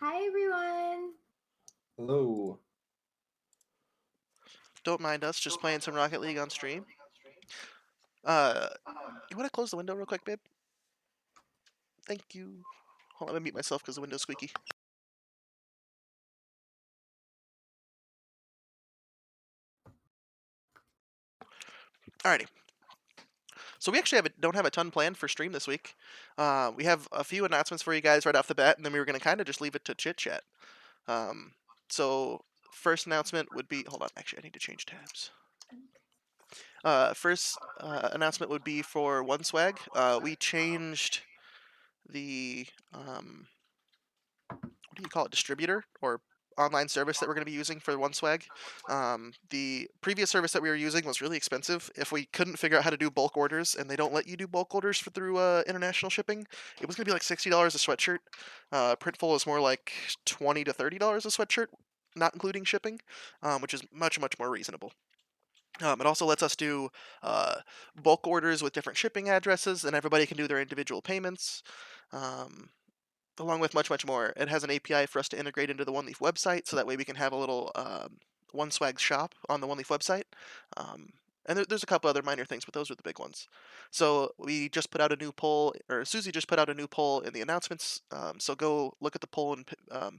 Hi everyone. Hello. Don't mind us just playing some Rocket League on stream. Uh, you want to close the window real quick, babe? Thank you. Hold on, let me mute myself because the window's squeaky. Alrighty. So we actually don't have a ton planned for stream this week. We have a few announcements for you guys right off the bat, and then we were going to kind of just leave it to chit chat. So first announcement would be, hold on, actually I need to change tabs. First announcement would be for One Swag. We changed the what do you call it, distributor or online service that we're going to be using for OneSwag. The previous service that we were using was really expensive. If we couldn't figure out how to do bulk orders, and they don't let you do bulk orders through international shipping, it was going to be like $60 a sweatshirt. Printful is more like $20 to $30 a sweatshirt, not including shipping, which is much more reasonable. It also lets us do bulk orders with different shipping addresses, and everybody can do their individual payments. Along with much more. It has an API for us to integrate into the OneLeaf website, so that way we can have a little OneSwag shop on the OneLeaf website. And there's a couple other minor things, but those are the big ones. So we just put out a new poll, or Susie just put out a new poll in the announcements. So go look at the poll and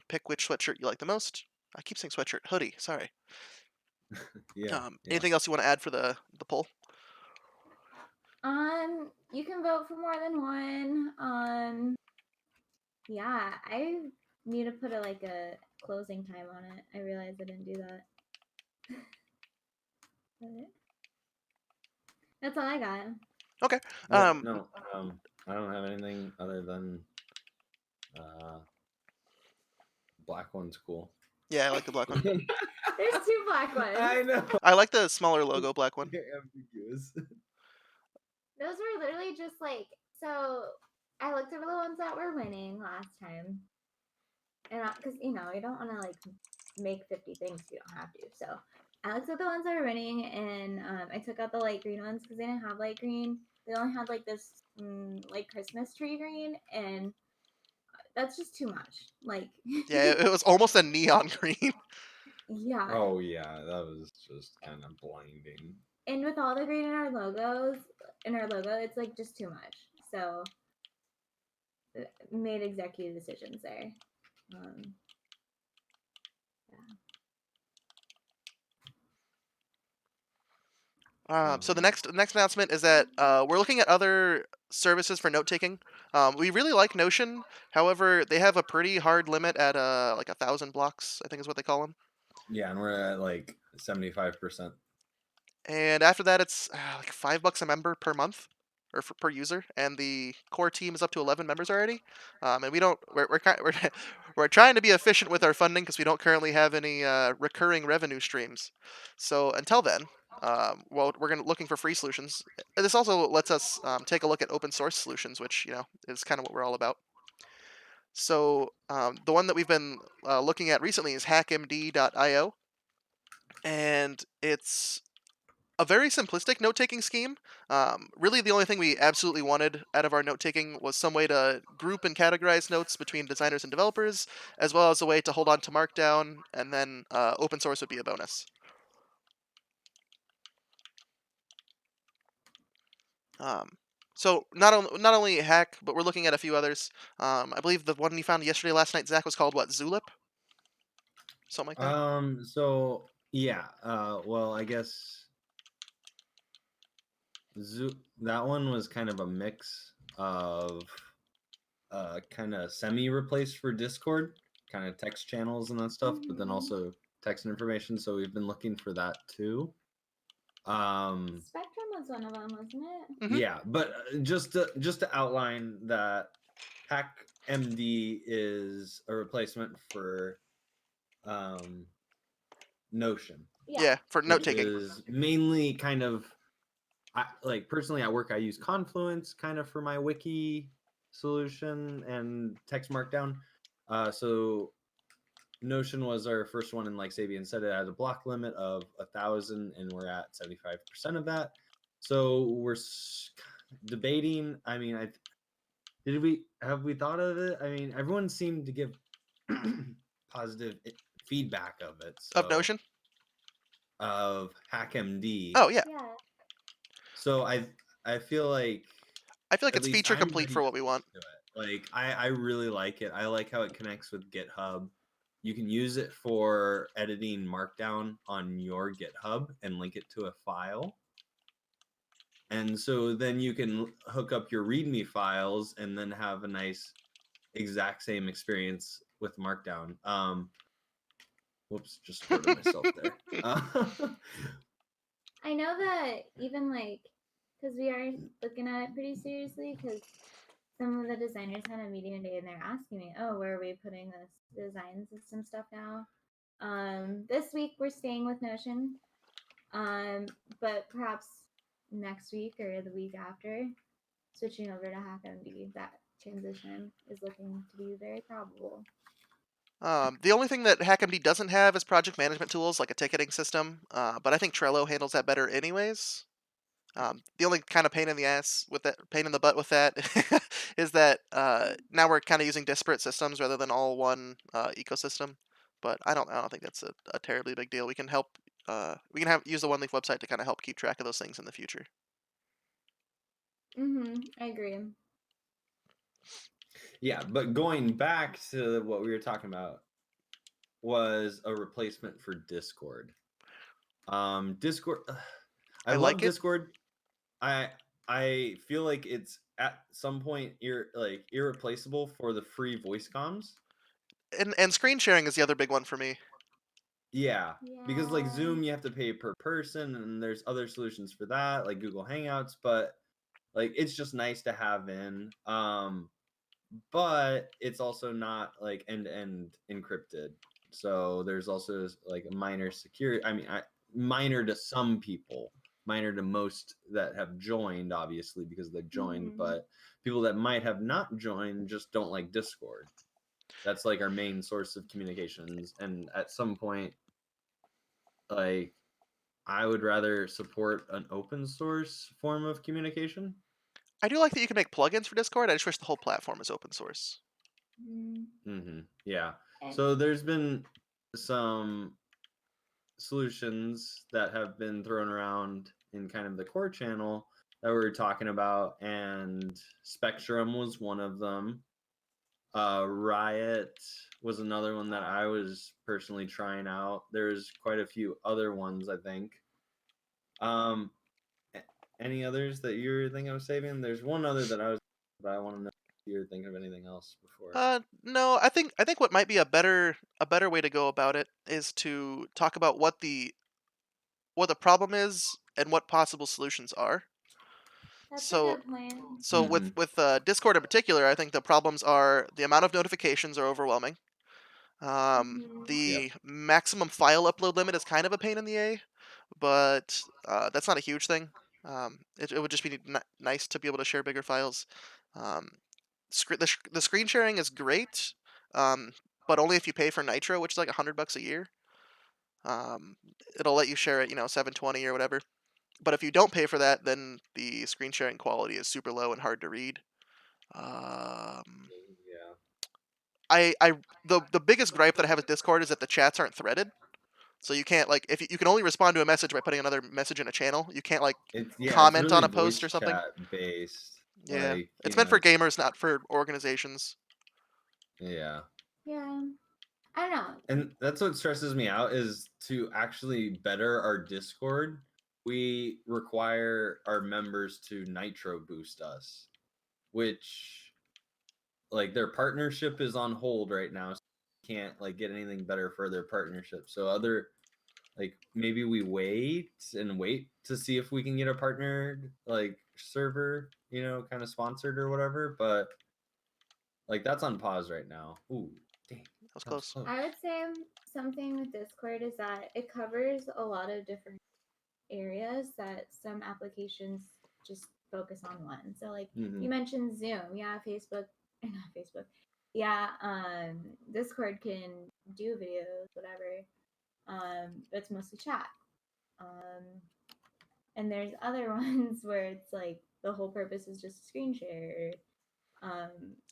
pick which sweatshirt you like the most. I keep saying sweatshirt, hoodie. Sorry. Yeah. Anything else you want to add for the poll? You can vote for more than one. Yeah, I need to put a closing time on it. I realized I didn't do that. That's all I got. Okay. Yeah. No. I don't have anything other than black one's cool. Yeah, I like the black one. There's two black ones. I know. I like the smaller logo black one. Ambiguous. Those were literally just so. I looked over the ones that were winning last time, and because you don't want to make 50 things if you don't have to. So I looked at the ones that were winning, and I took out the light green ones because they didn't have light green. They only had this Christmas tree green, and that's just too much. Yeah, it was almost a neon green. Yeah. Oh yeah, that was just kind of blinding. And with all the green in our logo, it's just too much. So made executive decisions there. So the next announcement is that we're looking at other services for note taking. We really like Notion. However, they have a pretty hard limit at like 1,000 blocks, I think is what they call them. Yeah, and we're at like 75%. And after that, it's like $5 a member per month or per user, and the core team is up to 11 members already. And we don't we're we're trying to be efficient with our funding because we don't currently have any recurring revenue streams. So until then, well, we're looking for free solutions. And this also lets us take a look at open source solutions, which is kind of what we're all about. So the one that we've been looking at recently is hackmd.io, and it's a very simplistic note-taking scheme. Really, the only thing we absolutely wanted out of our note-taking was some way to group and categorize notes between designers and developers, as well as a way to hold on to Markdown, and then open source would be a bonus. So not only Hack, but we're looking at a few others. I believe the one you found yesterday, last night, Zach, was called what? Zulip? Something like that. So yeah. Well, I guess that one was kind of a mix of kind of semi replaced for Discord, kind of text channels and that stuff, but then also text and information. So we've been looking for that too. Spectrum was one of them, wasn't it? Mm-hmm. Yeah, but just to outline that Hack MD is a replacement for Notion. Yeah, for note taking. Is mainly kind of personally at work I use Confluence kind of for my wiki solution and text markdown. So Notion was our first one, and like Sabian said, it has a block limit of 1,000, and we're at 75% of that. So we're debating. I mean, have we thought of it? I mean, everyone seemed to give positive feedback of it. Of So Notion? of HackMD. Oh yeah. Yeah. So I feel like I feel like at it's least feature I'm complete ready for to what we want. use it. Like I really like it. I like how it connects with GitHub. You can use it for editing Markdown on your GitHub and link it to a file. And so then you can hook up your README files and then have a nice exact same experience with Markdown. Whoops, just hurted myself there. I know that even like, because we are looking at it pretty seriously, because some of the designers had a meeting today and they're asking me, oh, where are we putting this design system stuff now? This week we're staying with Notion, but perhaps next week or the week after, switching over to HackMD. That transition is looking to be very probable. The only thing that HackMD doesn't have is project management tools like a ticketing system, but I think Trello handles that better anyways. The only kind of pain in the ass with that, pain in the butt with that, is that now we're kind of using disparate systems rather than all one ecosystem. But I don't think that's a terribly big deal. We can help. We can use the oneleif website to kind of help keep track of those things in the future. I agree. Yeah, but going back to what we were talking about was a replacement for Discord. Discord, I I love like it, Discord. I feel like it's at some point irreplaceable for the free voice comms. and screen sharing is the other big one for me. Yeah, because like Yeah. Zoom, you have to pay per person, and there's other solutions for that, like Google Hangouts. But like, it's just nice to have in. But it's also not like end to end encrypted. So there's also like a minor security. I mean, minor to some people, minor to most that have joined, obviously because they've joined. But people that might have not joined just don't like Discord. That's like our main source of communications, and at some point, like, I would rather support an open source form of communication. I do like that you can make plugins for Discord. I just wish the whole platform is open source. Yeah. And So there's been some solutions that have been thrown around in kind of the core channel that we were talking about, and Spectrum was one of them. Riot was another one that I was personally trying out. There's quite a few other ones, I think. Um, any others that you're thinking of saving? There's one other that but I want to know if you're thinking of anything else before. No, I think what might be a better way to go about it is to talk about what the problem is and what possible solutions are. that's a So good point. so with Discord in particular, I think the problems are the amount of notifications are overwhelming. Yep. The maximum file upload limit is kind of a pain in the a, but that's not a huge thing. It would just be nice to be able to share bigger files. Um, the screen sharing is great, um, but only if you pay for Nitro, which is like $100 a year. Um, it'll let you share it, 720 or whatever. But if you don't pay for that, then the screen sharing quality is super low and hard to read. Um, Yeah. I the biggest gripe that I have with Discord is that the chats aren't threaded. So you can't like if you can only respond to a message by putting another message in a channel. You can't like It's comment on really a post voice or something. chat based. Yeah, Like, it's meant for it's gamers, not for organizations. yeah. Yeah. I don't know. And that's what stresses me out, is to actually better our Discord, we require our members to nitro boost us, which, like, their partnership is on hold right now. So can't like get anything better for their partnership. So other, like, maybe we wait to see if we can get a partnered like server, kind of sponsored or whatever. But like, that's on pause right now. Ooh, dang, That was that was close. close. I would say something with Discord is that it covers a lot of different areas that some applications just focus on one. So like you mentioned Zoom, yeah, Facebook, not Facebook. Yeah, Discord can do videos, whatever. But it's mostly chat. Um, and there's other ones where it's like the whole purpose is just screen share.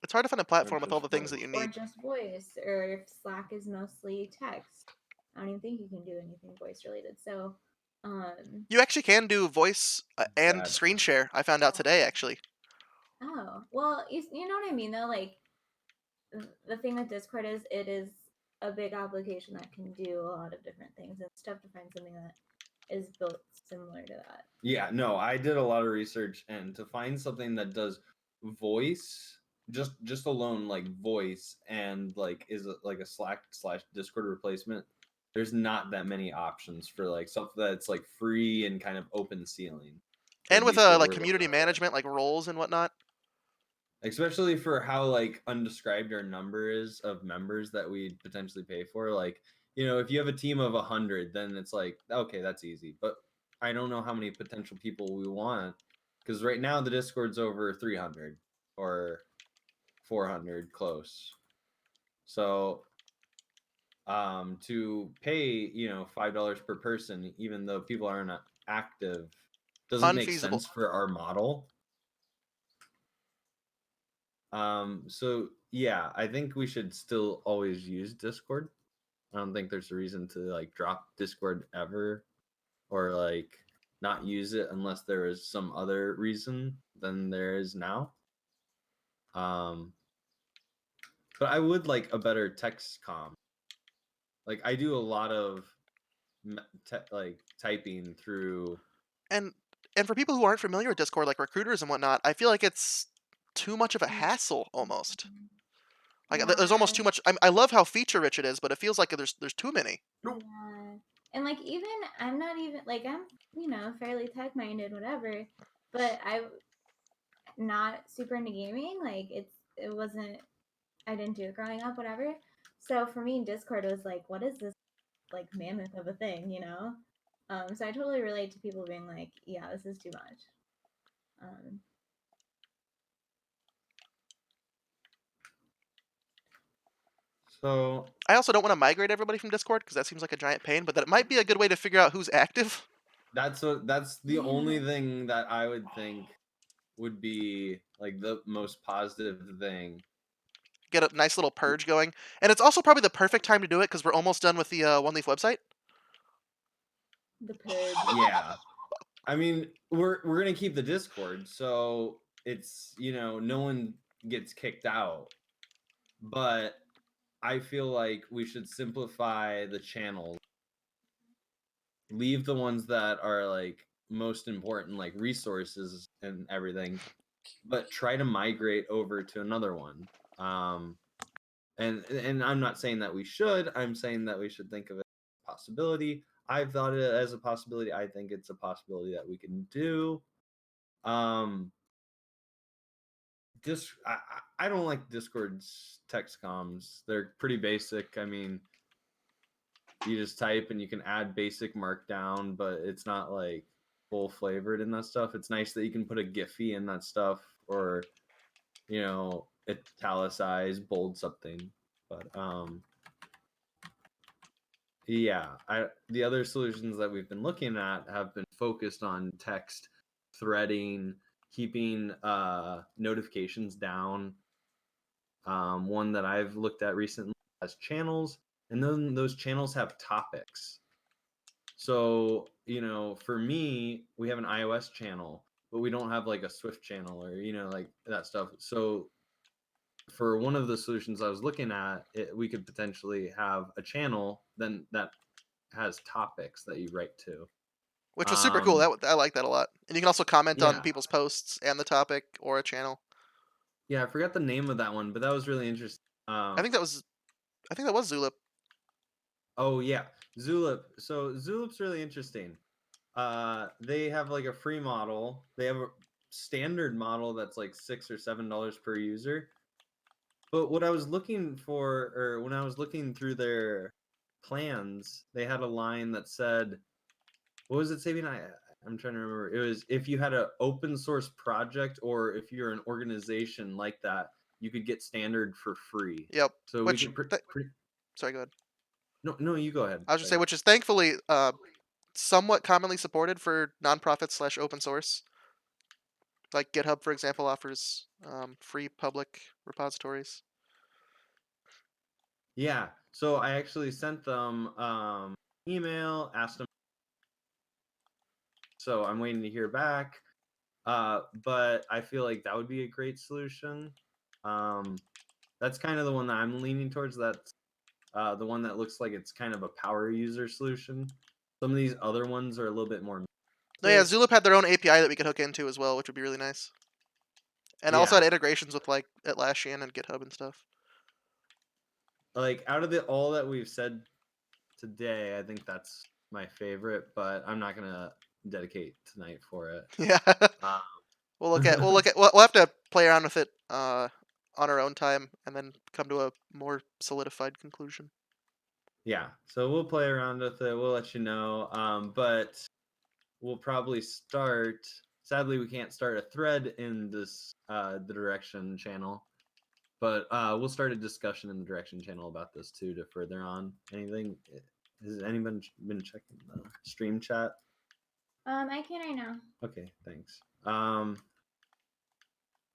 It's hard to find a Or platform with all just the things that voice. you or need. just voice, or if Slack is mostly text. I don't even think you can do anything voice related. So, You actually can do voice and Chat. screen share. I found out today, actually. oh, well, you know what I mean though. Like the thing with Discord is it is a big application that can do a lot of different things. It's tough to find something that is built similar to that. Yeah, no, I did a lot of research, and to find something that does voice, just alone like voice, and like like a Slack/Discord replacement, there's not that many options for like something that's like free and kind of open ceiling. And Would with be what like we're community looking for. management, like roles and whatnot. Especially for how like undescribed our number is of members that we'd potentially pay for. Like, if you have a team of 100, then it's like, okay, that's easy. But I don't know how many potential people we want, because right now the Discord's over 300 or 400 close. So to pay $5 per person, even though people aren't active, doesn't make Unfeasible. sense for our model. So yeah, I think we should still always use Discord. I don't think there's a reason to like drop Discord ever, or like not use it unless there is some other reason than there is now. Um, but I would like a better text com. Like I do a lot of like typing through. And for people who aren't familiar with Discord, like recruiters and whatnot, I feel like it's too much of a hassle almost. Like there's almost Yeah, too much. I love how feature rich it is, but it feels like there's too many. yeah. And like even I'm not even like I'm fairly tech minded, whatever. But I'm not super into gaming. Like it wasn't I didn't do it growing up, whatever. So for me, Discord was like, what is this like mammoth of a thing? So I totally relate to people being like, yeah, this is too much. Um, So I also don't want to migrate everybody from Discord because that seems like a giant pain. But that might be a good way to figure out who's active. that's the only thing that I would think would be like the most positive thing. Get a nice little purge going, and it's also probably the perfect time to do it because we're almost done with the OneLeaf website. the purge. Yeah. I mean, we're gonna keep the Discord, so it's no one gets kicked out. But I feel like we should simplify the channels, leave the ones that are like most important, like resources and everything, but try to migrate over to another one. And I'm not saying that we should. I'm saying that we should think of it as a possibility. I've thought it as a possibility. I think it's a possibility that we can do. Um, I don't like Discord's text comms. They're pretty basic. I mean, you just type and you can add basic markdown, but it's not like full flavored in that stuff. It's nice that you can put a Giphy in that stuff, or italicize, bold something. But yeah, the other solutions that we've been looking at have been focused on text, threading, keeping notifications down. One that I've looked at recently has channels, and then those channels have topics. So, for me, we have an iOS channel, but we don't have like a Swift channel or, like that stuff. So, for one of the solutions I was looking at, we could potentially have a channel then that has topics that you write to. Which was super cool. Um, I like that a lot. And you can also comment on yeah, people's posts and the topic or a channel. yeah, I forgot the name of that one, but that was really interesting. I think that was Zulip. Oh yeah, Zulip. So Zulip's really interesting. They have like a free model. They have a standard model that's like $6 or $7 per user. But what I was looking for, or when I was looking through their plans, they had a line that said, "What was it, Sabine? I'm trying to remember. It was if you had an open source project, or if you're an organization like that, you could get standard for free." Yep. So we Which could sorry, go ahead. no, you go ahead. I was just say which is thankfully somewhat commonly supported for nonprofits / open source. Like GitHub, for example, offers free public repositories. Yeah. So I actually sent them email, asked them. So I'm waiting to hear back. But I feel like that would be a great solution. That's kind of the one that I'm leaning towards. That's the one that looks like it's kind of a power user solution. Some of these other ones are a little bit more. No, yeah, Zulip had their own API that we could hook into as well, which would be really nice. And also had Yeah. integrations with like Atlassian and GitHub and stuff. Like out of all that we've said today, I think that's my favorite, but I'm not gonna dedicate tonight for it. Yeah. Um, We'll have to play around with it on our own time and then come to a more solidified conclusion. yeah, so we'll play around with it. We'll let you know. But we'll probably start. Sadly, we can't start a thread in this the direction channel, but we'll start a discussion in the direction channel about this too to further on. Anything? Has anyone been checking the stream chat? I can right now. Okay, thanks.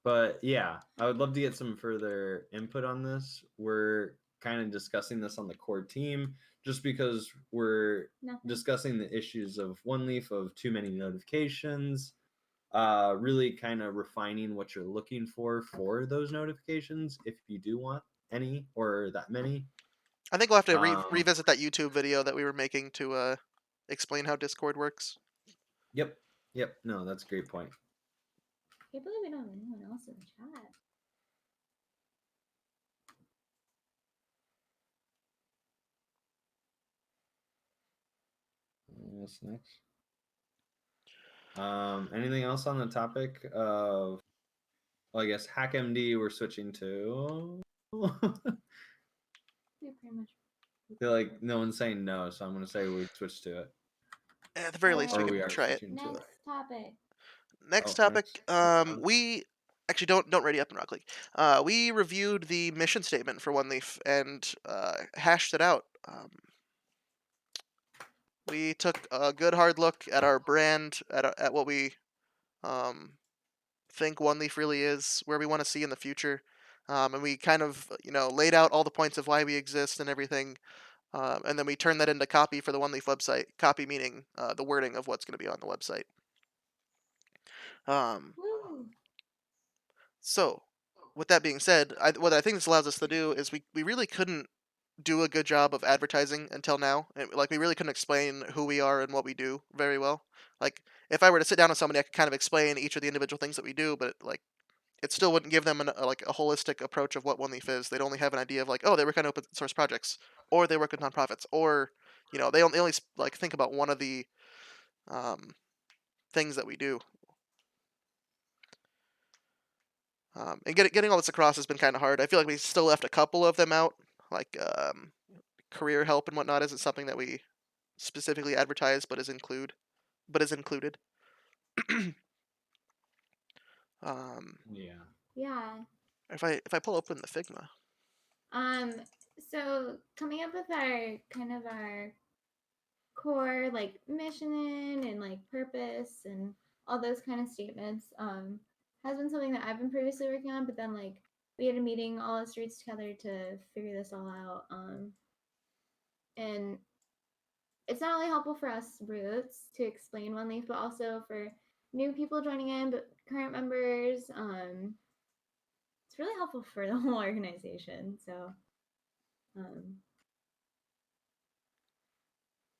But yeah, I would love to get some further input on this. We're kind of discussing this on the core team just because we're Nothing. discussing the issues of oneleif, of too many notifications, really kind of refining what you're looking for those notifications if you do want any or that many. I think we'll have to Um, revisit that YouTube video that we were making to explain how Discord works. Yep. No, that's a great point. I can't believe we don't have anyone else in the chat. What's next? Anything else on the topic of, well, I guess HackMD we're switching to. We pretty much. I feel like no one's saying no, so I'm gonna say we switch to it. At the very least, we Or can we are try it. switching to Next it. topic. Next Oh, topic. next. We actually don't ready up in Rock League. We reviewed the mission statement for oneleif and hashed it out. We took a good hard look at our brand, at what we think oneleif really is, where we want to see in the future, and we kind of laid out all the points of why we exist and everything, and then we turned that into copy for the oneleif website. Copy meaning the wording of what's going to be on the website. Woo. So, with that being said, what I think this allows us to do is we really couldn't do a good job of advertising until now. Like we really couldn't explain who we are and what we do very well. Like if I were to sit down with somebody, I could kind of explain each of the individual things that we do, but like it still wouldn't give them like a holistic approach of what oneleif is. They'd only have an idea of like, oh, they work on open source projects, or they work with nonprofits, or they only like think about one of the um, things that we do. And getting all this across has been kind of hard. I feel like we still left a couple of them out, like career help and whatnot isn't something that we specifically advertise, but is included. Yeah. Yeah. If I pull open the Figma, So coming up with our core like mission and like purpose and all those kind of statements has been something that I've been previously working on, but then like we had a meeting all the streets together to figure this all out. And it's not only helpful for us roots to explain oneleif, but also for new people joining in, but current members. It's really helpful for the whole organization. So,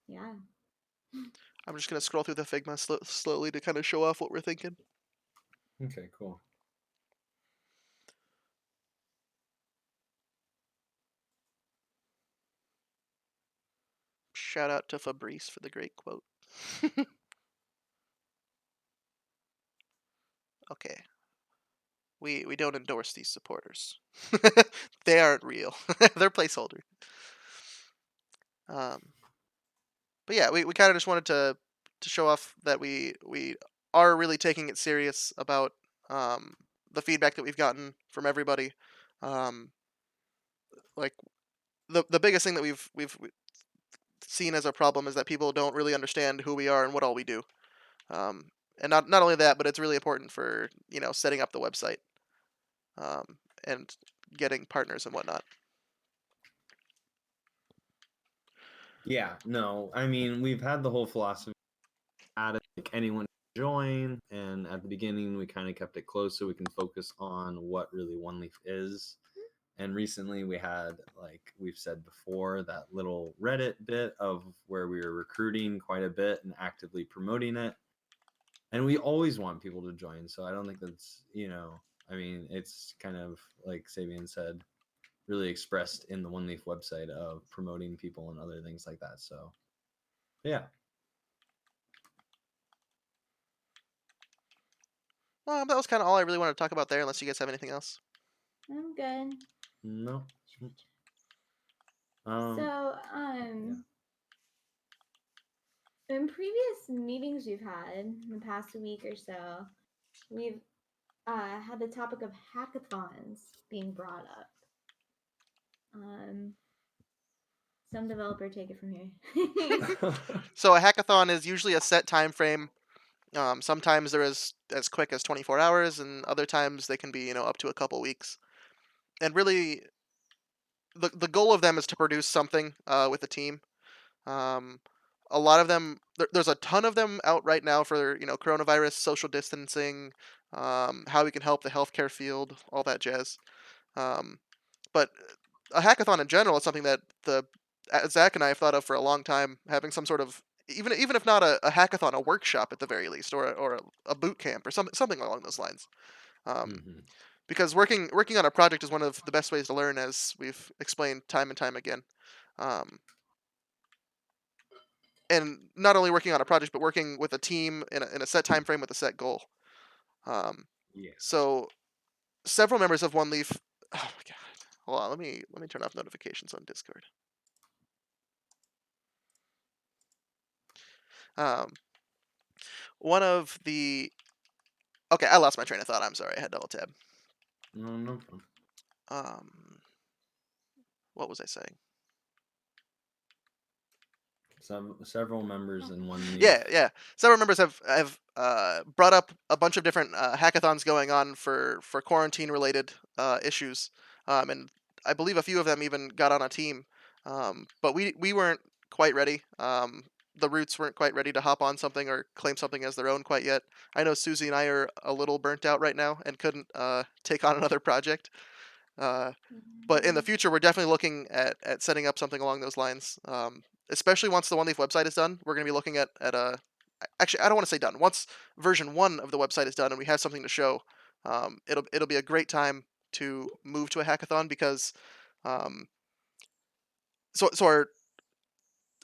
yeah. I'm just gonna scroll through the Figma slowly to kind of show off what we're thinking. Okay, cool. Shout out to Fabrice for the great quote. Okay. We don't endorse these supporters. They aren't real. They're placeholder. But yeah, we kind of just wanted to show off that we are really taking it serious about the feedback that we've gotten from everybody. Like the biggest thing that we've seen as a problem is that people don't really understand who we are and what all we do. and not only that, but it's really important for setting up the website, and getting partners and whatnot. Yeah, no, I mean, we've had the whole philosophy at it, like anyone can join, and at the beginning we kind of kept it close so we can focus on what really One Leaf is. And recently we had, like we've said before, that little Reddit bit of where we were recruiting quite a bit and actively promoting it. And we always want people to join, so I don't think that's, I mean, it's kind of like Sabian said, really expressed in the One Leaf website of promoting people and other things like that. So yeah. Well, that was kind of all I really wanted to talk about there, unless you guys have anything else. I'm good. No. So, in previous meetings we've had in the past week or so, we've had the topic of hackathons being brought up. Some developer take it from here. So a hackathon is usually a set time frame. Sometimes they're as quick as 24 hours, and other times they can be up to a couple weeks. And really, the goal of them is to produce something with a team. Um, a lot of them, there's a ton of them out right now for coronavirus, social distancing, how we can help the healthcare field, all that jazz. Um, but a hackathon in general is something that Zach and I have thought of for a long time, having some sort of, even if not a hackathon, a workshop at the very least, or a boot camp or something along those lines. Because working on a project is one of the best ways to learn, as we've explained time and time again. And not only working on a project, but working with a team in a set time frame with a set goal. Yeah. So several members of One Leaf. Oh my god! Hold on, let me turn off notifications on Discord. One of the Okay, I lost my train of thought. I'm sorry, I had double tab. No. What was I saying? Several members in One Leaf. Yeah. Several members have brought up a bunch of different hackathons going on for quarantine related issues, and I believe a few of them even got on a team, but we weren't quite ready. The Roots weren't quite ready to hop on something or claim something as their own quite yet. I know Susie and I are a little burnt out right now and couldn't take on another project. But in the future, we're definitely looking at setting up something along those lines. Especially once the One Leaf website is done, we're going to be looking at actually, I don't want to say done. Once version 1 of the website is done and we have something to show, it'll be a great time to move to a hackathon, because so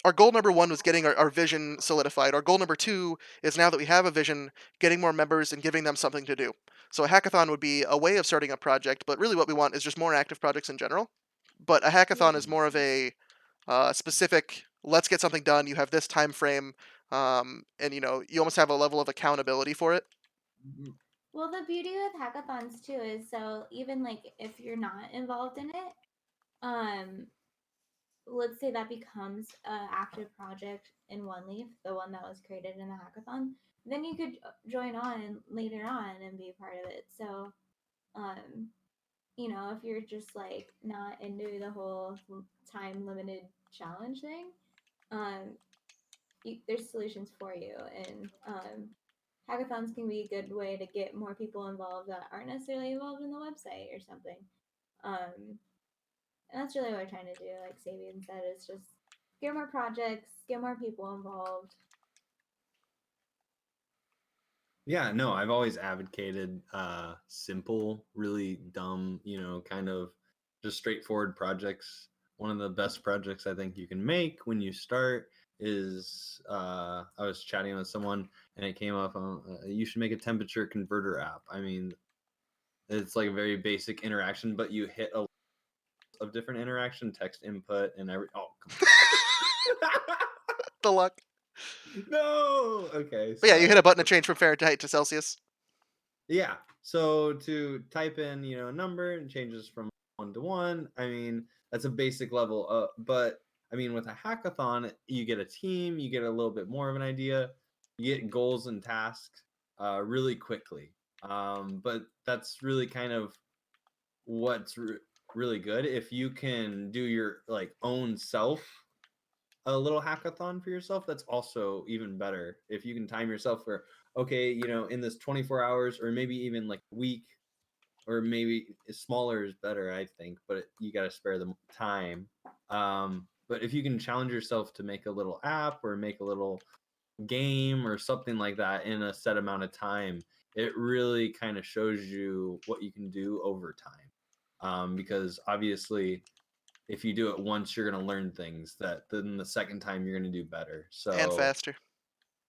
our goal number 1 was getting our vision solidified. Our goal number 2 is, now that we have a vision, getting more members and giving them something to do. So a hackathon would be a way of starting a project, but really what we want is just more active projects in general. But a hackathon is more of a specific, let's get something done. You have this time frame, and you almost have a level of accountability for it. Well, the beauty with hackathons too is, so even like if you're not involved in it, let's say that becomes an active project in One Leaf, the one that was created in the hackathon, then you could join on later on and be part of it. So, if you're just like not into the whole time limited challenge thing, there's solutions for you, and hackathons can be a good way to get more people involved that aren't necessarily involved in the website or something. And that's really what we're trying to do. Like Sabian said, it's just get more projects, get more people involved. Yeah, no, I've always advocated simple, really dumb, kind of just straightforward projects. One of the best projects I think you can make when you start is I was chatting with someone and it came up, you should make a temperature converter app. I mean, it's like a very basic interaction, but you hit a lot of different interaction, text input, and come on. The luck. No. Okay. But yeah, you hit So a button to change from Fahrenheit to Celsius. yeah. So to type in, a number, and changes from 1 to 1. I mean, that's a basic level. But I mean, with a hackathon, you get a team, you get a little bit more of an idea, you get goals and tasks. really quickly. But that's really kind of what's really good if you can do your like own self a little hackathon for yourself. That's also even better if you can time yourself for, okay, in this 24 hours or maybe even like a week, or maybe smaller is better, I think, but you got to spare the time. But if you can challenge yourself to make a little app or make a little game or something like that in a set amount of time, it really kind of shows you what you can do over time. Because obviously, if you do it once, you're going to learn things that then the second time you're going to do better. And So, faster.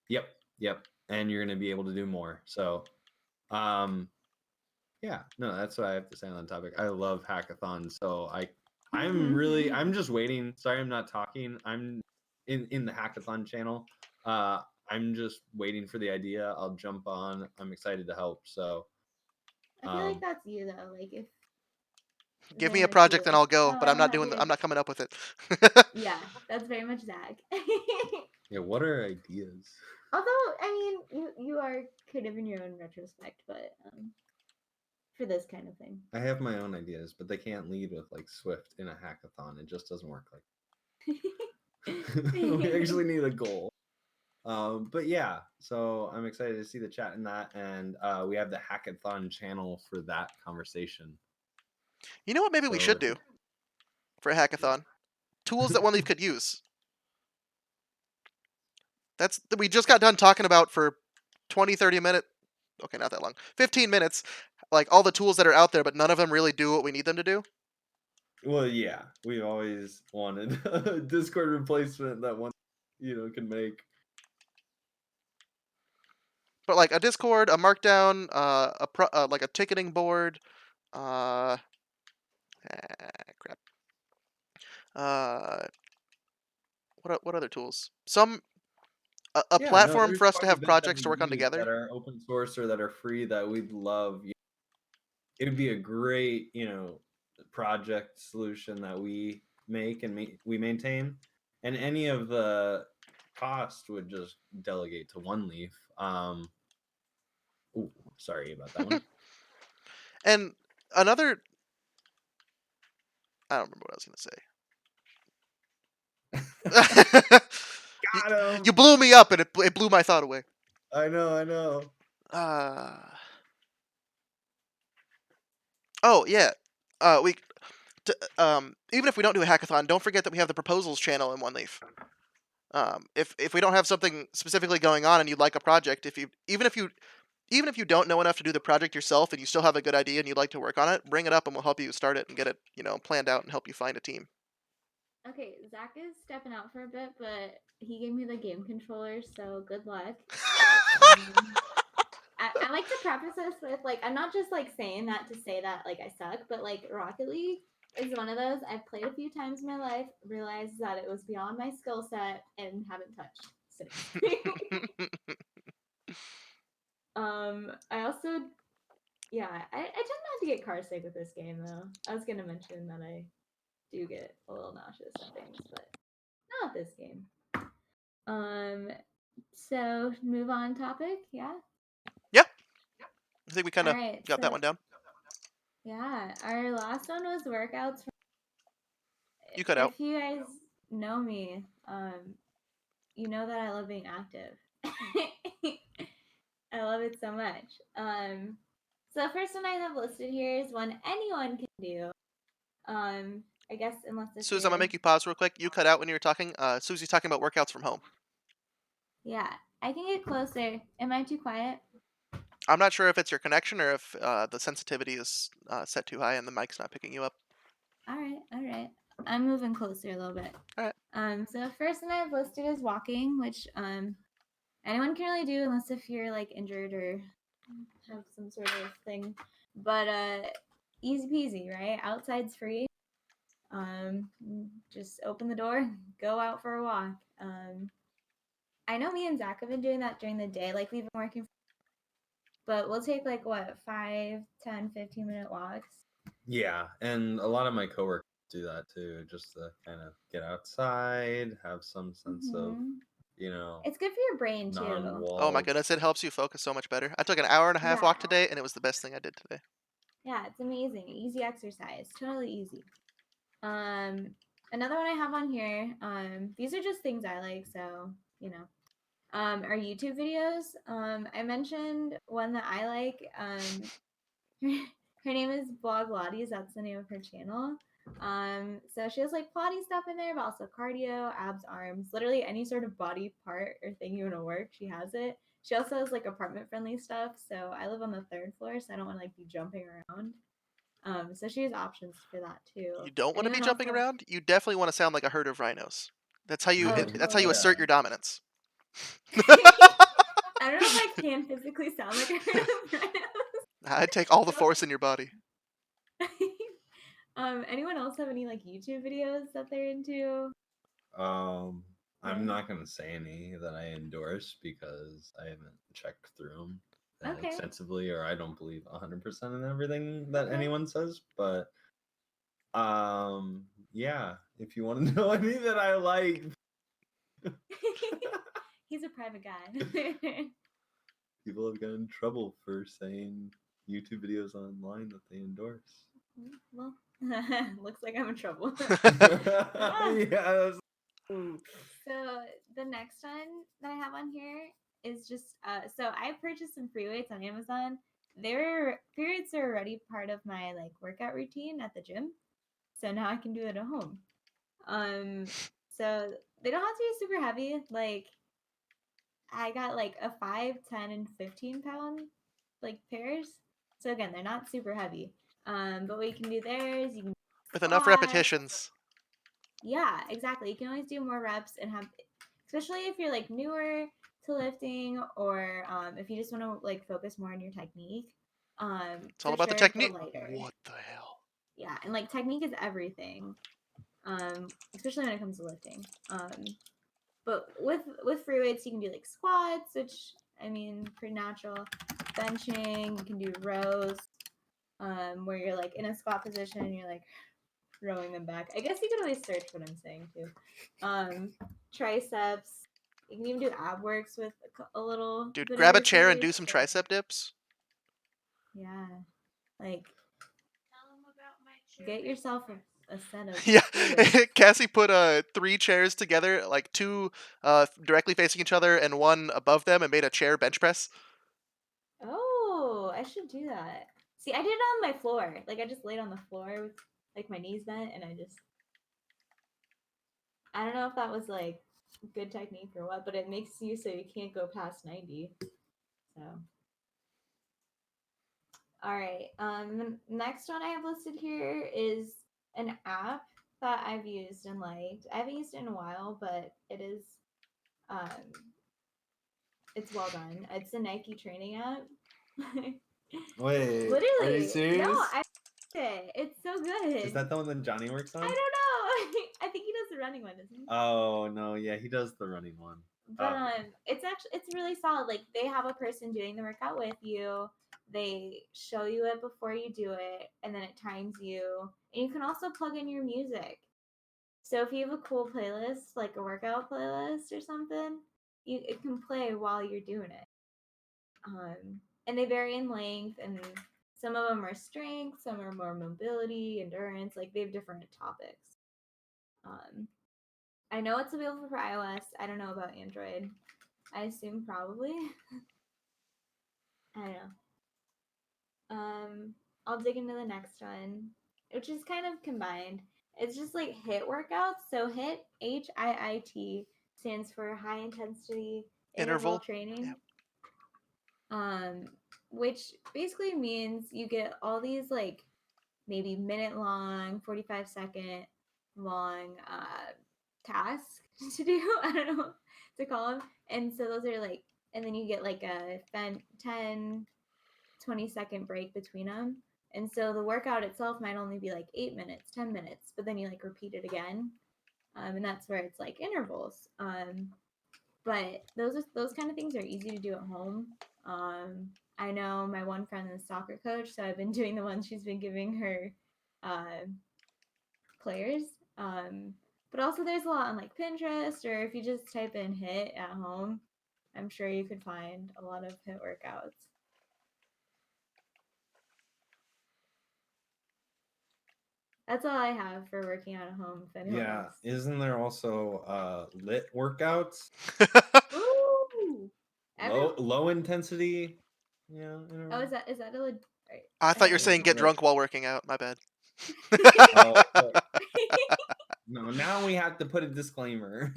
yep, and you're going to be able to do more. So, um, yeah, no, that's what I have to say on the topic. I love hackathons. So I'm just waiting. Sorry, I'm not talking. I'm in the hackathon channel. I'm just waiting for the idea. I'll jump on. I'm excited to help. So, I feel like that's you though. Like if Give me very a much you. project and Like, I'll go, oh, but I don't have the I'm idea. not coming up with it. Yeah, that's very much Zach. yeah, what are ideas? Although, I mean, you are kind of in your own retrospect, but for this kind of thing. I have my own ideas, but they can't lead with like Swift in a hackathon. It just doesn't work like we actually need a goal. But yeah, so I'm excited to see the chat in that, and we have the hackathon channel for that conversation. You know what maybe we So should do for a hackathon? Tools that OneLeaf could use. We just got done talking about for 20, 30 minutes. Okay, not that long. 15 minutes. Like all the tools that are out there, but none of them really do what we need them to do. Well, yeah, we've always wanted a Discord replacement that one, can make. But like a Discord, a Markdown, like a ticketing board, crap. Uh, what other tools? A Yeah, no, platform there's for us to quite a have bit that projects we to work on use that together. are open source or that are free that we'd love. It would be a great, project solution that we make and we maintain, and any of the cost would just delegate to OneLeaf. Ooh, sorry about that one. And another, I don't remember what I was gonna say. Got him. You blew me up, and it blew my thought away. I know. Oh yeah. We even if we don't do a hackathon, don't forget that we have the proposals channel in OneLeaf. If we don't have something specifically going on and you'd like a project, even if you don't know enough to do the project yourself and you still have a good idea and you'd like to work on it, bring it up and we'll help you start it and get it, planned out and help you find a team. Okay, Zach is stepping out for a bit, but he gave me the game controller, so good luck. I like to preface this with like I'm not just like saying that to say that like I suck, but like Rocket League is one of those I've played a few times in my life, realized that it was beyond my skill set, and haven't touched since. I also, yeah, I tend not to get car sick with this game though. I was gonna mention that I do get a little nauseous at things, but not this game. So move on topic, yeah. Yeah, I think we kind All of right, got so that one down. yeah, our last one was workouts. You cut out. If you guys know me, you know that I love being active. I love it so much. So the first one I have listed here is one anyone can do. I guess unless if Susan, I'm gonna you're, make you pause real quick. You cut out when you were talking. Susie's talking about workouts from home. yeah, I can get closer. Am I too quiet? I'm not sure if it's your connection or if the sensitivity is set too high and the mic's not picking you up. All right. I'm moving closer a little bit. All right. So the first one I've listed is walking, which anyone can really do unless if you're like injured or have some sort of thing. But easy peasy, right? Outside's free. Um, just open the door, go out for a walk. I know me and Zach have been doing that during the day. Like we've been working, but we'll take like what 5, 10, 15-minute walks. Yeah, and a lot of my coworkers do that too, just to kind of get outside, have some sense of, you know, It's good for your brain too. non-walled. Oh my goodness, it helps you focus so much better. I took an hour and a half Yeah. walk today, and it was the best thing I did today. Yeah, it's amazing. Easy exercise. Totally easy. Another one I have on here, these are just things I like, so, you know. Are YouTube videos. I mentioned one that I like. Her name is Blog Lotties. That's the name of her channel. So she has like Pilates stuff in there, but also cardio, abs, arms, literally any sort of body part or thing you want to work. She has it. She also has like apartment friendly stuff. So I live on the 3rd floor, so I don't want to like be jumping around. So she has options for that too. You don't want to be Anyone jumping also- around. You definitely want to sound like a herd of rhinos. That's how you. Oh, That's how you totally. assert your dominance. I don't know if I can physically sound like a herd of rhinos. I'd take all the force in your body. Anyone else have any like YouTube videos that they're into? I'm Yeah. not gonna say any that I endorse because I haven't checked through them Okay. extensively, or I don't believe 100% in everything that Okay. anyone says. But yeah, if you want to know any that I like, He's a private guy. people have gotten in trouble for saying YouTube videos online that they endorse. Well, looks like I'm in trouble. Yes. So the next one that I have on here is just so I purchased some free weights on Amazon. Their free weights are already part of my like workout routine at the gym. So now I can do it at home. So they don't have to be super heavy. Like I got like a 5, 10, and 15 pound like pairs. So again, they're not super heavy. But what you can do there is you can With enough squats. repetitions. Yeah, exactly. You can always do more reps and have, especially if you're like newer to lifting or if you just want to like focus more on your technique. It's all For about the sure, go technique. lighter. What the hell? Yeah, and like technique is everything. Especially when it comes to lifting. But with free weights, you can do like squats, which I mean, pretty natural. Benching, you can do rows, where you're like in a squat position and you're like rowing them back. I guess you could always search what I'm saying too. Triceps. You can even do ab works with a little. Dude, bit grab of a your chair free and do weights, some so- tricep dips. Yeah, like get yourself a set of. Yeah, free weights. Cassie put 3 chairs together, like 2 directly facing each other and 1 above them, and made a chair bench press. Oh, I should do that. See, I did it on my floor. Like I just laid on the floor with like my knees bent, and I don't know if that was like good technique or what, but it makes you so you can't go past 90. So, all right. The next one I have listed here is an app that I've used and liked. I haven't used it in a while, but um, it's well done. It's a Nike training app. Wait, Literally, are you serious? no, I it. It's so good. Is that the one that Johnny works on? I don't know. I think he does the running one, doesn't he? Oh no, yeah, he does the running one. But it's really solid. Like they have a person doing the workout with you. They show you it before you do it, and then it times you. And you can also plug in your music. So if you have a cool playlist, like a workout playlist or something, it can play while you're doing it. And they vary in length, and some of them are strength, some are more mobility, endurance. Like they have different topics. I know it's available for iOS. I don't know about Android. I assume probably. I don't know. I'll dig into the next one, which is kind of combined. It's just like HIIT workouts. So HIIT, HIIT, stands for high intensity interval Interval. training. Yep. Which basically means you get all these like maybe minute long, 45-second long tasks to do. I don't know what to call them. And so those are like, and then you get like a 10, 20-second break between them. And so the workout itself might only be like 8 minutes, 10 minutes, but then you like repeat it again. And that's where it's like intervals. But those kind of things are easy to do at home. I know my one friend is a soccer coach, so I've been doing the ones she's been giving her players. But also, there's a lot on like Pinterest, or if you just type in HIIT at home, I'm sure you could find a lot of HIIT workouts. That's all I have for working out at home. If anyone Yeah, else. isn't there also lit workouts? Ooh! Low intensity. Yeah. Oh, is that a right? I thought you were Lit. saying get drunk while working out. My bad. Oh, no, now we have to put a disclaimer.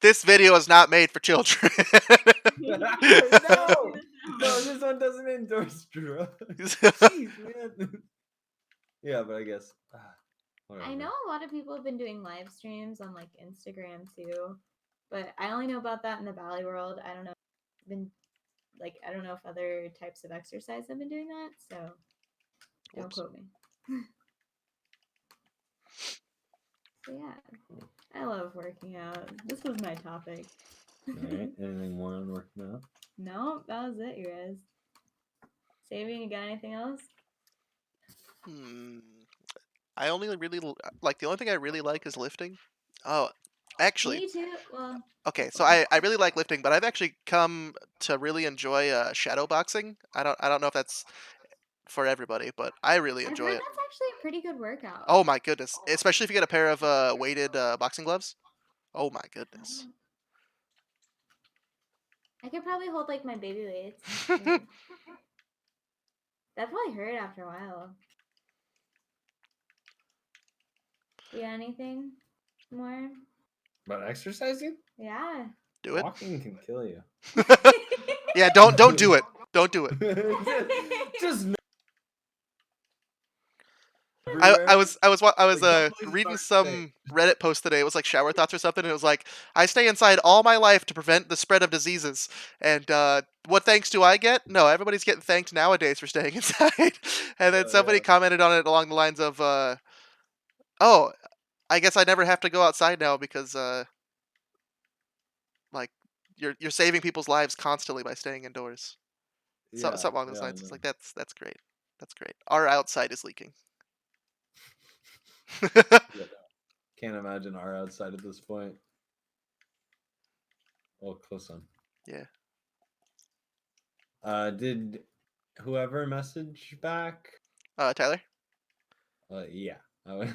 This video is not made for children. No, this one doesn't endorse drugs. Jeez, man. Yeah, but I guess. I know a lot of people have been doing live streams on like Instagram too, but I only know about that in the Valley world. I don't know. I don't know if other types of exercise have been doing that. So don't Whoops. quote me. So yeah, I love working out. This was my topic. All right. Anything more on working out? No, that was it, you guys. Saving, you got anything else? I only really like the only thing I really like is lifting. Oh, actually, Me too. Well, okay. So I really like lifting, but I've actually come to really enjoy shadow boxing. I don't know if that's for everybody, but I really I've enjoy heard it. that's actually a pretty good workout. Oh my goodness! Especially if you get a pair of weighted boxing gloves. Oh my goodness. I could probably hold like my baby weights. But that probably hurt after a while. You got anything more? But exercising? Yeah. Do it. Walking can kill you. Yeah, don't do it. Don't do it. just I everywhere. was Like, don't reading start today. some Reddit post today. It was like shower thoughts or something, and it was like, I stay inside all my life to prevent the spread of diseases. And what thanks do I get? No, everybody's getting thanked nowadays for staying inside. And then somebody Yeah. commented on it along the lines of, "Oh, I guess I never have to go outside now because like you're saving people's lives constantly by staying indoors." So Yeah, something along those yeah, I lines. It's know. like that's great. That's great. Our outside is leaking. Yeah. Can't imagine our outside at this point. Oh, close on. Yeah. Did whoever message back? Tyler? Yeah. I was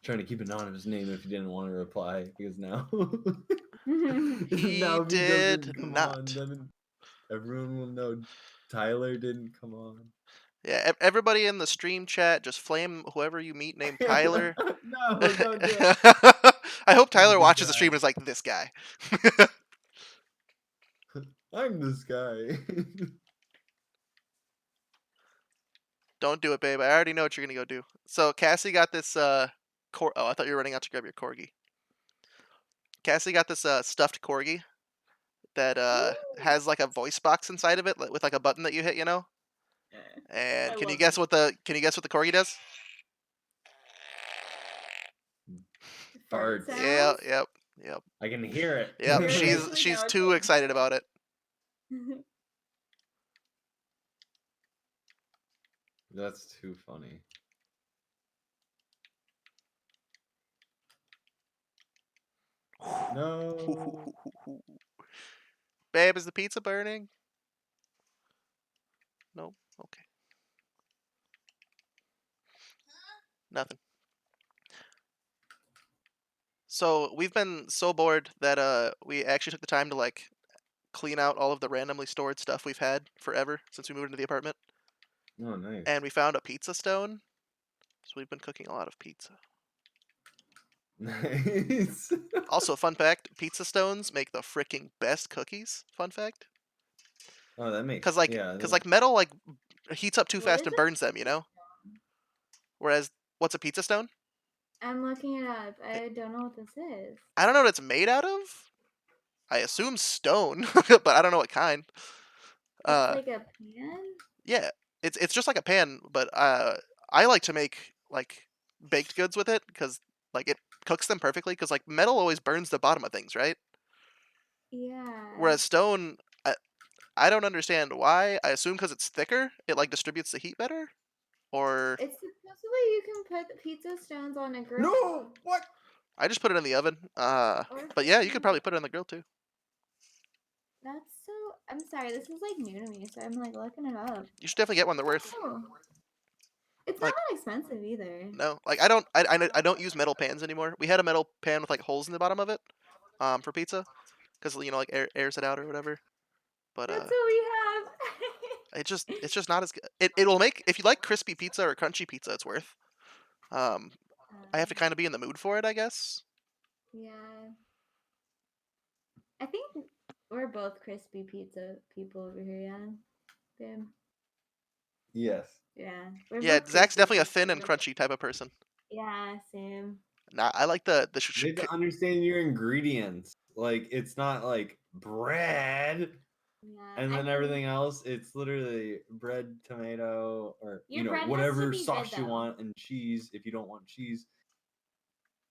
trying to keep anonymous name if you didn't want to reply because now, He now if he did doesn't come on, not. then everyone will know Tyler didn't come on. Yeah, everybody in the stream chat, just flame whoever you meet named Tyler. No, don't do it. I hope He's a Tyler good watches the guy. stream and is like, this guy. I'm this guy. Don't do it, babe. I already know what you're going to go do. So Cassie got this, oh, I thought you were running out to grab your corgi. Cassie got this stuffed corgi that has like a voice box inside of it with like a button that you hit, you know? And I can you love guess what the corgi does? Fart Farts. Yeah, sounds. yep. I can hear it. Yep, You're she's listening she's now, too excited about it. That's too funny. No. Babe, is the pizza burning? Nope. Okay. Nothing. So we've been so bored that we actually took the time to like clean out all of the randomly stored stuff we've had forever since we moved into the apartment. Oh, nice. And we found a pizza stone. So we've been cooking a lot of pizza. Nice. Also, fun fact, pizza stones make the freaking best cookies. Fun fact. Oh, that makes Cause like, yeah. cause like metal like heats up too What fast is and a burns them, you pizza know. stone? Whereas, what's a pizza stone? I'm looking it up. Eh, I don't know what this is. I don't know what it's made out of. I assume stone, but I don't know what kind. It's Uh, like a pan. yeah, it's just like a pan, but I like to make like baked goods with it because like it cooks them perfectly. Because like metal always burns the bottom of things, right? Yeah. Whereas stone, I don't understand why. I assume because it's thicker, it like distributes the heat better, or It's supposedly you can put the pizza stones on a grill. No. What? I just put it in the oven. Or But yeah, you could frozen. probably put it on the grill too. That's so. I'm sorry. This is like new to me, so I'm like looking it up. You should definitely get one. They're worth Oh, it's not like that expensive either. no, like I don't use metal pans anymore. We had a metal pan with like holes in the bottom of it, for pizza, because like airs it out or whatever. But That's what we have. it's just not as good. It'll make if you like crispy pizza or crunchy pizza, it's worth. Um, I have to kind of be in the mood for it, I guess. Yeah. I think we're both crispy pizza people over here, yeah. Babe. Yes. Yeah. We're Yeah, both Zach's crispy definitely a thin and people. crunchy type of person. Yeah, same. Nah, I like the You have to understand your ingredients. Like it's not like bread Yeah. and I then mean, everything else. It's literally bread, tomato, or your bread has to whatever be sauce good you though. want, and cheese if you don't want cheese.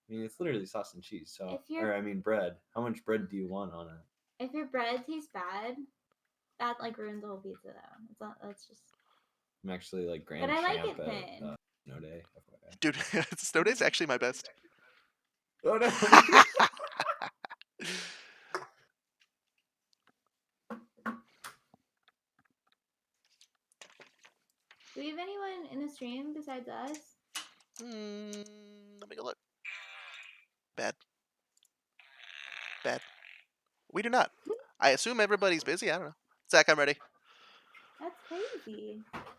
I mean, it's literally sauce and cheese. So, If your or I mean, bread. How much bread do you want on it? if your bread tastes bad, that like ruins the whole pizza though. It's not that's just I'm actually like But grand I like champ it at thin. Snow Day. FYI. dude. Snow day's actually my best. Oh no! Do we have anyone in the stream besides us? Let me go look. Bad. We do not. I assume everybody's busy. I don't know. Zach, I'm ready. That's crazy.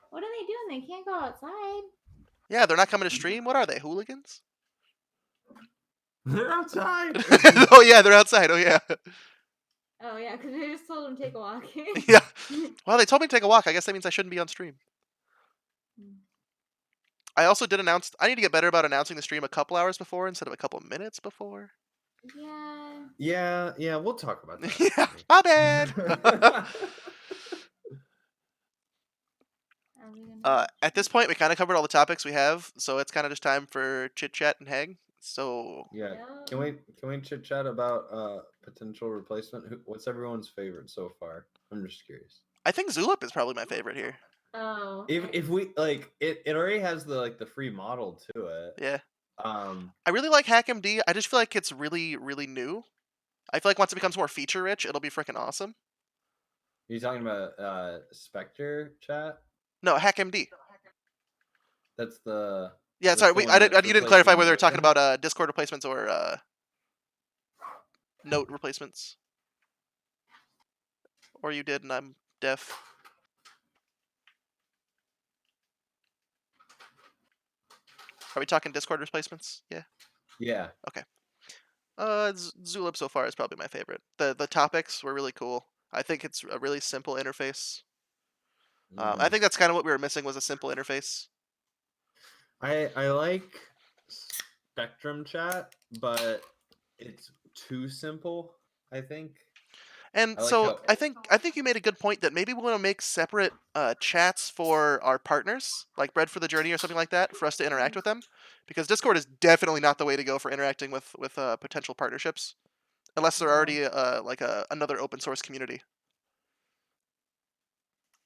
What are they doing? They can't go outside. Yeah, they're not coming to stream. What are they, hooligans? They're outside. Oh yeah, they're outside. Oh yeah. Oh yeah, because we just told them to take a walk. Yeah. Well, they told me to take a walk. I guess that means I shouldn't be on stream. I also did announce. I need to get better about announcing the stream a couple hours before instead of a couple minutes before. Yeah. Yeah. We'll talk about that. Yeah, my bad. Are we gonna At this point, we kind of covered all the topics we have, so it's kind of just time for chit chat and hang. So Yeah. Yeah. Can we chit chat about potential replacement? What's everyone's favorite so far? I'm just curious. I think Zulip is probably my favorite here. Oh. If we like it already has the free model to it. Yeah. Um I really like HackMD. I just feel like it's really, really new. I feel like once it becomes more feature rich, it'll be freaking awesome. are you talking about Spectre chat? No, HackMD. That's the Yeah, that's sorry. the one You that's didn't clarify replacing whether we're talking Notion? about Discord replacements or Note replacements, or you did, and I'm deaf. Are we talking Discord replacements? Yeah. Yeah. Zulip so far is probably my favorite. The topics were really cool. I think it's a really simple interface. I think that's kind of what we were missing was a simple interface. I like Spectrum chat, but it's too simple, I think. And I like so how I think you made a good point that maybe we want to make separate chats for our partners, like Bread for the Journey or something like that, for us to interact with them, because Discord is definitely not the way to go for interacting with potential partnerships, unless they're already like another open source community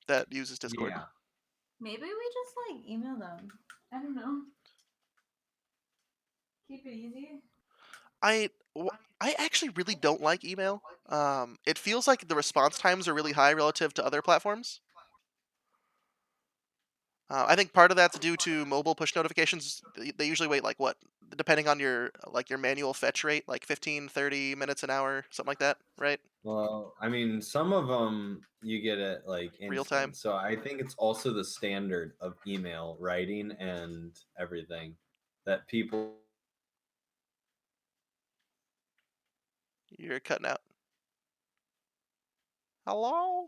that uses Discord. Yeah. Maybe we just like email them. I don't know. Keep it easy. I actually really don't like email. It feels like the response times are really high relative to other platforms. I think part of that's due to mobile push notifications. They usually wait like what, depending on your your manual fetch rate, like 15, 30 minutes an hour, something like that, right? Well, I mean, some of them you get it like Real time. instant. So I think it's also the standard of email writing and everything that people. You're cutting out. Hello?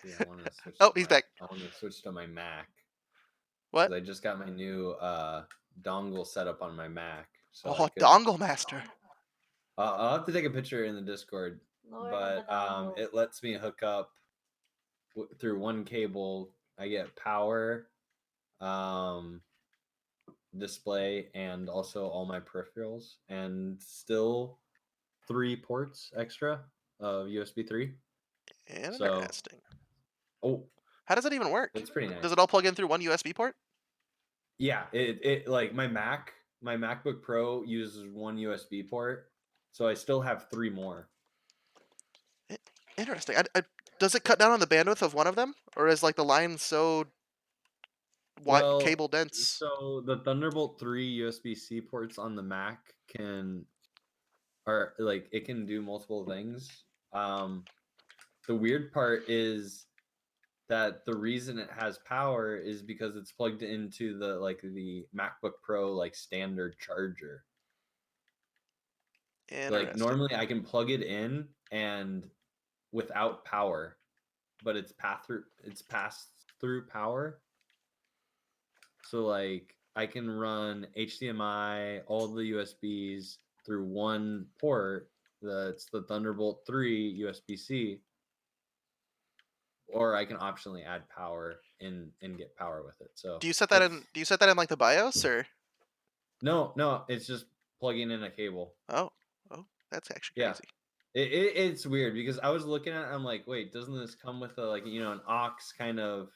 Yeah, I want to switch. Oh, he's back. I want to switch to my Mac. What? I just got my new dongle set up on my Mac. So Oh, dongle master. I'll have to take a picture in the Discord, Lord of but the dongles. it lets me hook up through one cable I get power, display, and also all my peripherals, and still 3 ports extra of USB 3. So, Interesting. oh, How does that even work? that's pretty nice. Does it all plug in through one USB port? Yeah, it like my MacBook Pro uses one USB port, so I still have 3 more. Interesting. Does it cut down on the bandwidth of one of them, or is like the line so Well, cable dense? so the Thunderbolt 3 USB-C ports on the Mac are like it can do multiple things. The weird part is that the reason it has power is because it's plugged into the MacBook Pro like standard charger. Like Interesting. normally I can plug it in and without power, but it's passed through power. So like I can run HDMI, all the USBs through one port. That's the Thunderbolt 3 USB-C, or I can optionally add power in and get power with it. So Do you set that it's in? Do you set that in like the BIOS or? no, it's just plugging in a cable. Oh, oh, that's actually Yeah. crazy. It's weird because I was looking at it, I'm like, wait, doesn't this come with a an aux kind of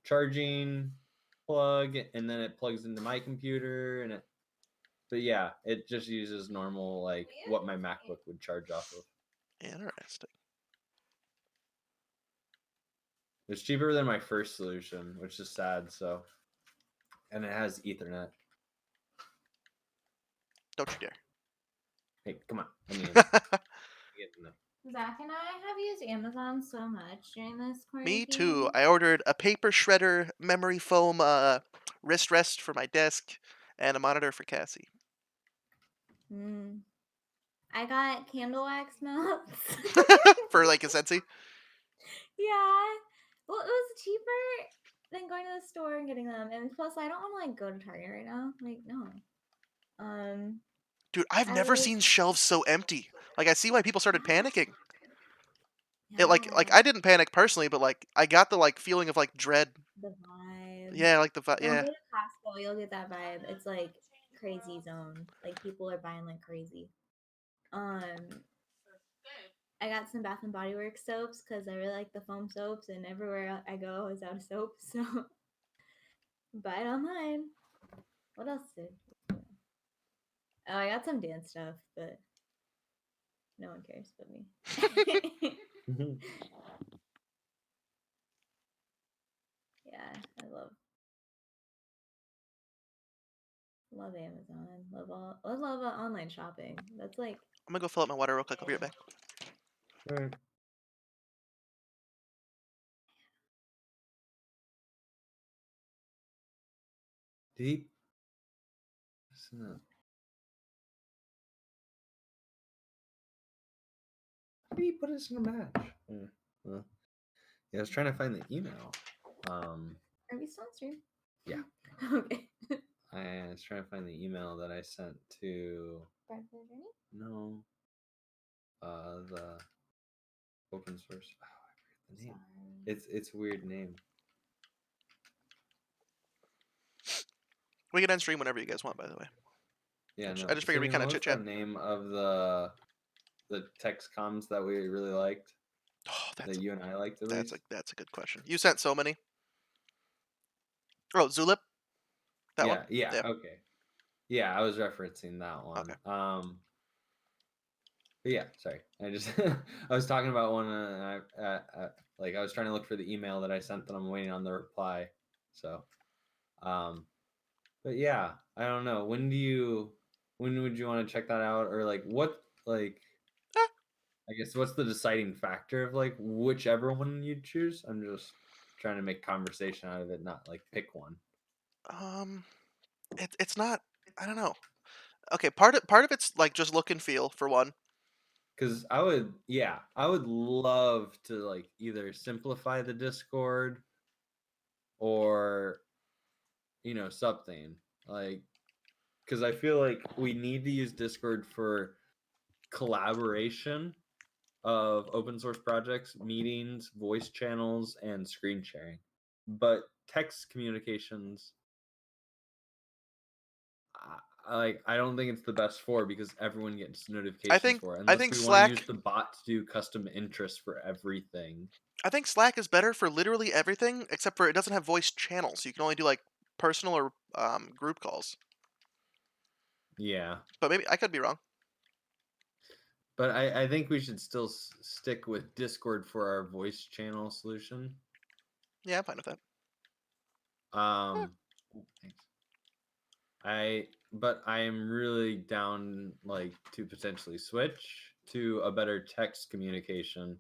charging plug, and then it plugs into my computer, but yeah, it just uses normal like what my MacBook would charge off of. Interesting. It's cheaper than my first solution, which is sad. So, and it has Ethernet. Don't you dare. Hey, come on. I mean, Zach and I have used Amazon so much during this quarantine. Me too. I ordered a paper shredder memory foam wrist rest for my desk and a monitor for Cassie. I got candle wax melts. For like a Sensi. Yeah. Well, it was cheaper than going to the store and getting them. And plus I don't want to like go to Target right now. Like, no. Dude, I've never seen shelves so empty. Like I see why people started panicking. Yeah. It like I didn't panic personally, but like I got the like feeling of like dread. The vibe. Yeah, like the vibe. Don't Yeah. go to Costco, you'll get that vibe. It's like crazy zone. Like people are buying like crazy. I got some Bath and Body Works soaps because I really like the foam soaps, and everywhere I go is out of soap. So buy it online. What else did? Oh, I got some dance stuff, but no one cares but me. Yeah, I love Amazon. Love online shopping. That's like I'm gonna go fill up my water real quick. I'll be right back. All right. Deep. How do you put us in a match? Yeah, I was trying to find the email. Are we still on stream? Yeah. Okay. I was trying to find the email that I sent to Bread for the journey? no the open source. Oh, I forget the name. It's a weird name. We can end stream whenever you guys want, by the way. Yeah, no. I just figured we kind of chit chat. The name of the text comms that we really liked. Oh, that you and I liked at least. That's a good question. You sent so many. Oh, Zulip. That one. Yeah. Okay. Yeah, I was referencing that one. Okay. But yeah, sorry. I just I was talking about one. Like I was trying to look for the email that I sent that I'm waiting on the reply. So, but yeah, I don't know. When would you want to check that out, or like what like? I guess what's the deciding factor of like whichever one you choose? I'm just trying to make conversation out of it, not like pick one. It's not. I don't know. Okay, part of it's like just look and feel for one. Because I would love to like either simplify the Discord or something like, because I feel like we need to use Discord for collaboration of open source projects, meetings, voice channels, and screen sharing. but text communications, I don't think it's the best for, because everyone gets notifications for it, I unless think we want to use Slack the bot to do custom interests for everything. I think Slack is better for literally everything except for it doesn't have voice channels. You can only do like personal or group calls. Yeah, But maybe I could be wrong. but I think we should still stick with Discord for our voice channel solution. Yeah, I'm fine with that. Thanks. But I am really down, like, to potentially switch to a better text communication,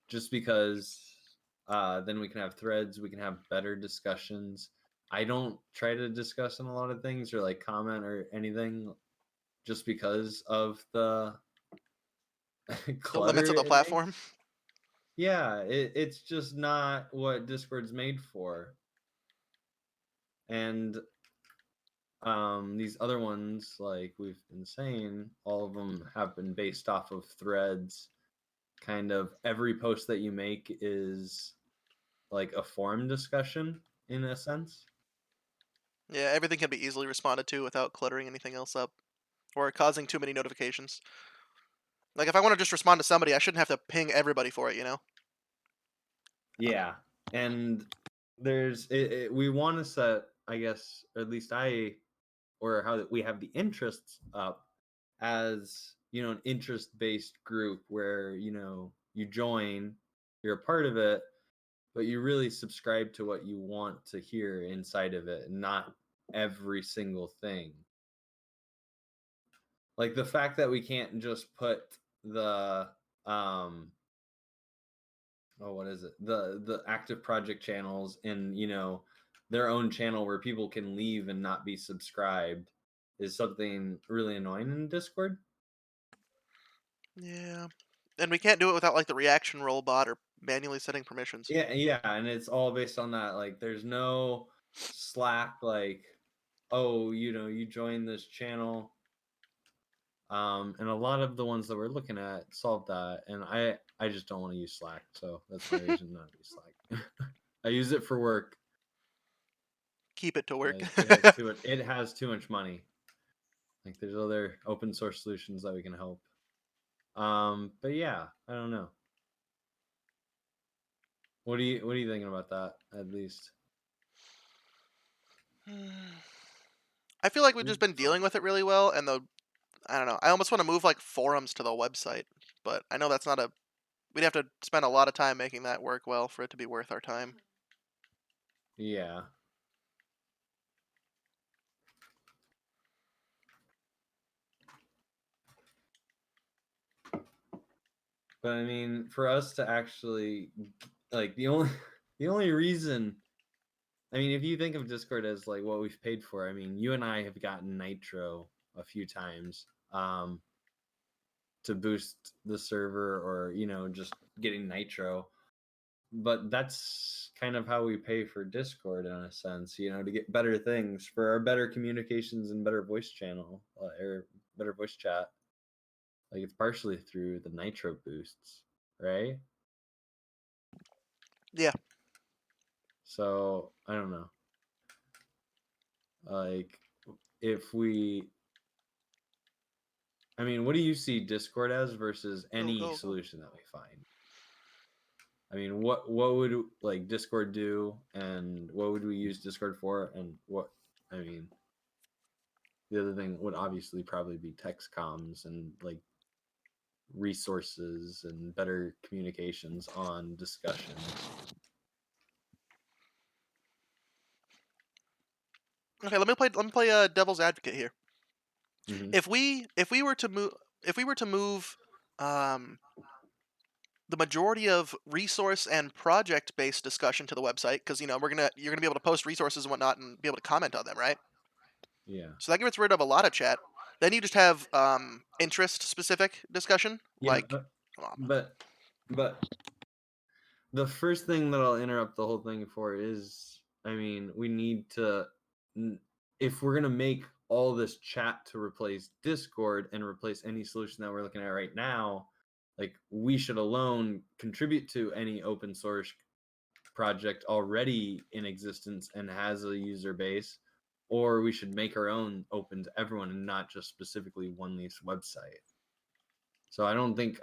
just because then we can have threads, we can have better discussions. I don't try to discuss on a lot of things or like comment or anything, just because of the The limits clutter of the it makes. platform. Yeah, it's just not what Discord's made for. And these other ones, like we've been saying, all of them have been based off of threads. Kind of every post that you make is like a forum discussion in a sense. Yeah, everything can be easily responded to without cluttering anything else up or causing too many notifications. Like if I want to just respond to somebody, I shouldn't have to ping everybody for it, you know? Yeah, and we want to set, I guess, or at least or how we have the interests up as, an interest-based group where, you join, you're a part of it, but you really subscribe to what you want to hear inside of it, and not every single thing. Like the fact that we can't just put the what is it, the active project channels in, their own channel where people can leave and not be subscribed, is something really annoying in Discord. Yeah. And we can't do it without like the reaction roll bot or manually setting permissions. Yeah, and it's all based on that. Like there's no Slack, like, oh, you join this channel. And a lot of the ones that we're looking at solve that, and I just don't want to use Slack, so that's my reason not to use Slack. I use it for work. Keep it to work. Like it has too much money. Like there's other open source solutions that we can help. But yeah, I don't know. What are you thinking about that, at least? I feel like we've just been dealing with it really well, and I don't know. I almost want to move like forums to the website, but I know that's not a. We'd have to spend a lot of time making that work well for it to be worth our time. Yeah. But I mean, for us to actually, like, the only reason, I mean, if you think of Discord as like what we've paid for, I mean, you and I have gotten Nitro a few times to boost the server, or just getting Nitro. But that's kind of how we pay for Discord, in a sense, to get better things for our better communications and better voice channel, or better voice chat. Like it's partially through the Nitro boosts, right? Yeah. So I don't know. Like if I mean, what do you see Discord as versus any Go. solution that we find? I mean, what would like Discord do, and what would we use Discord for, and what? I mean, the other thing would obviously probably be text comms and like resources and better communications on discussions. Okay, let me play devil's advocate here. Mm-hmm. If we were to move um the majority of resource and project based discussion to the website, because you're gonna be able to post resources and whatnot and be able to comment on them, right? Yeah. So that gets rid of a lot of chat. Then you just have interest specific discussion, Yeah, like but but the first thing that I'll interrupt the whole thing for is, I mean, we need to, if we're gonna make all this chat to replace Discord and replace any solution that we're looking at right now, like we should alone contribute to any open source project already in existence and has a user base, or we should make our own open to everyone and not just specifically OneLeaf's website. So I think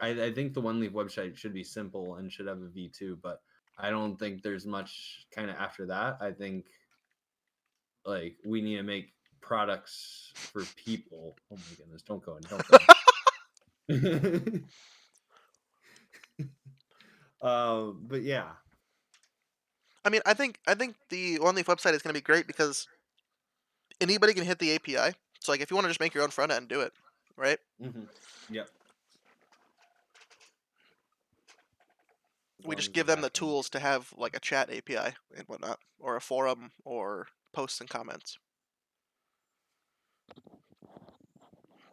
the OneLeaf website should be simple and should have a V2, but I don't think there's much kind of after that. I think like we need to make products for people. Oh my goodness, don't go in, don't go in. But yeah. I mean, I think the OneLeaf website is going to be great because anybody can hit the API. So like, if you want to just make your own front end, do it, right? Yep. As We long just as give the them the back end- tools to have like a chat API and whatnot, or a forum, or posts and comments.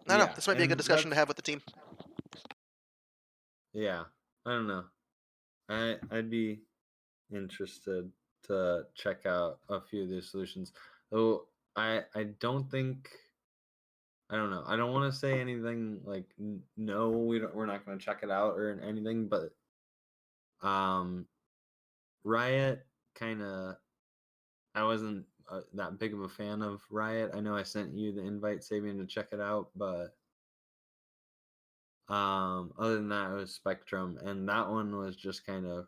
I don't know. Yeah, This might be a good and discussion to that's have with the team. yeah. I don't know. I'd be interested to check out a few of these solutions. Though I don't think I don't know. I don't want to say anything like no, we're not going to check it out or anything, but um Riot kind of I wasn't that big of a fan of Riot. I know I sent you the invite, Sabian, to check it out, but other than that, it was Spectrum, and that one was just kind of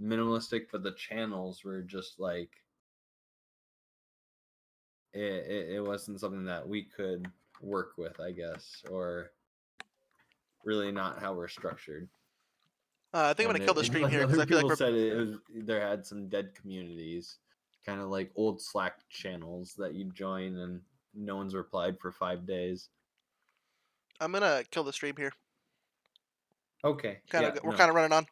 minimalistic, but the channels were just like it wasn't something that we could work with, I guess, or really not how we're structured. I think I'm And gonna kill the stream like here because other I feel like people said, it was there had some dead communities, kind of like old Slack channels that you join and no one's replied for 5 days. I'm gonna kill the stream here. Okay, Kind yeah, of, we're no. kind of running on.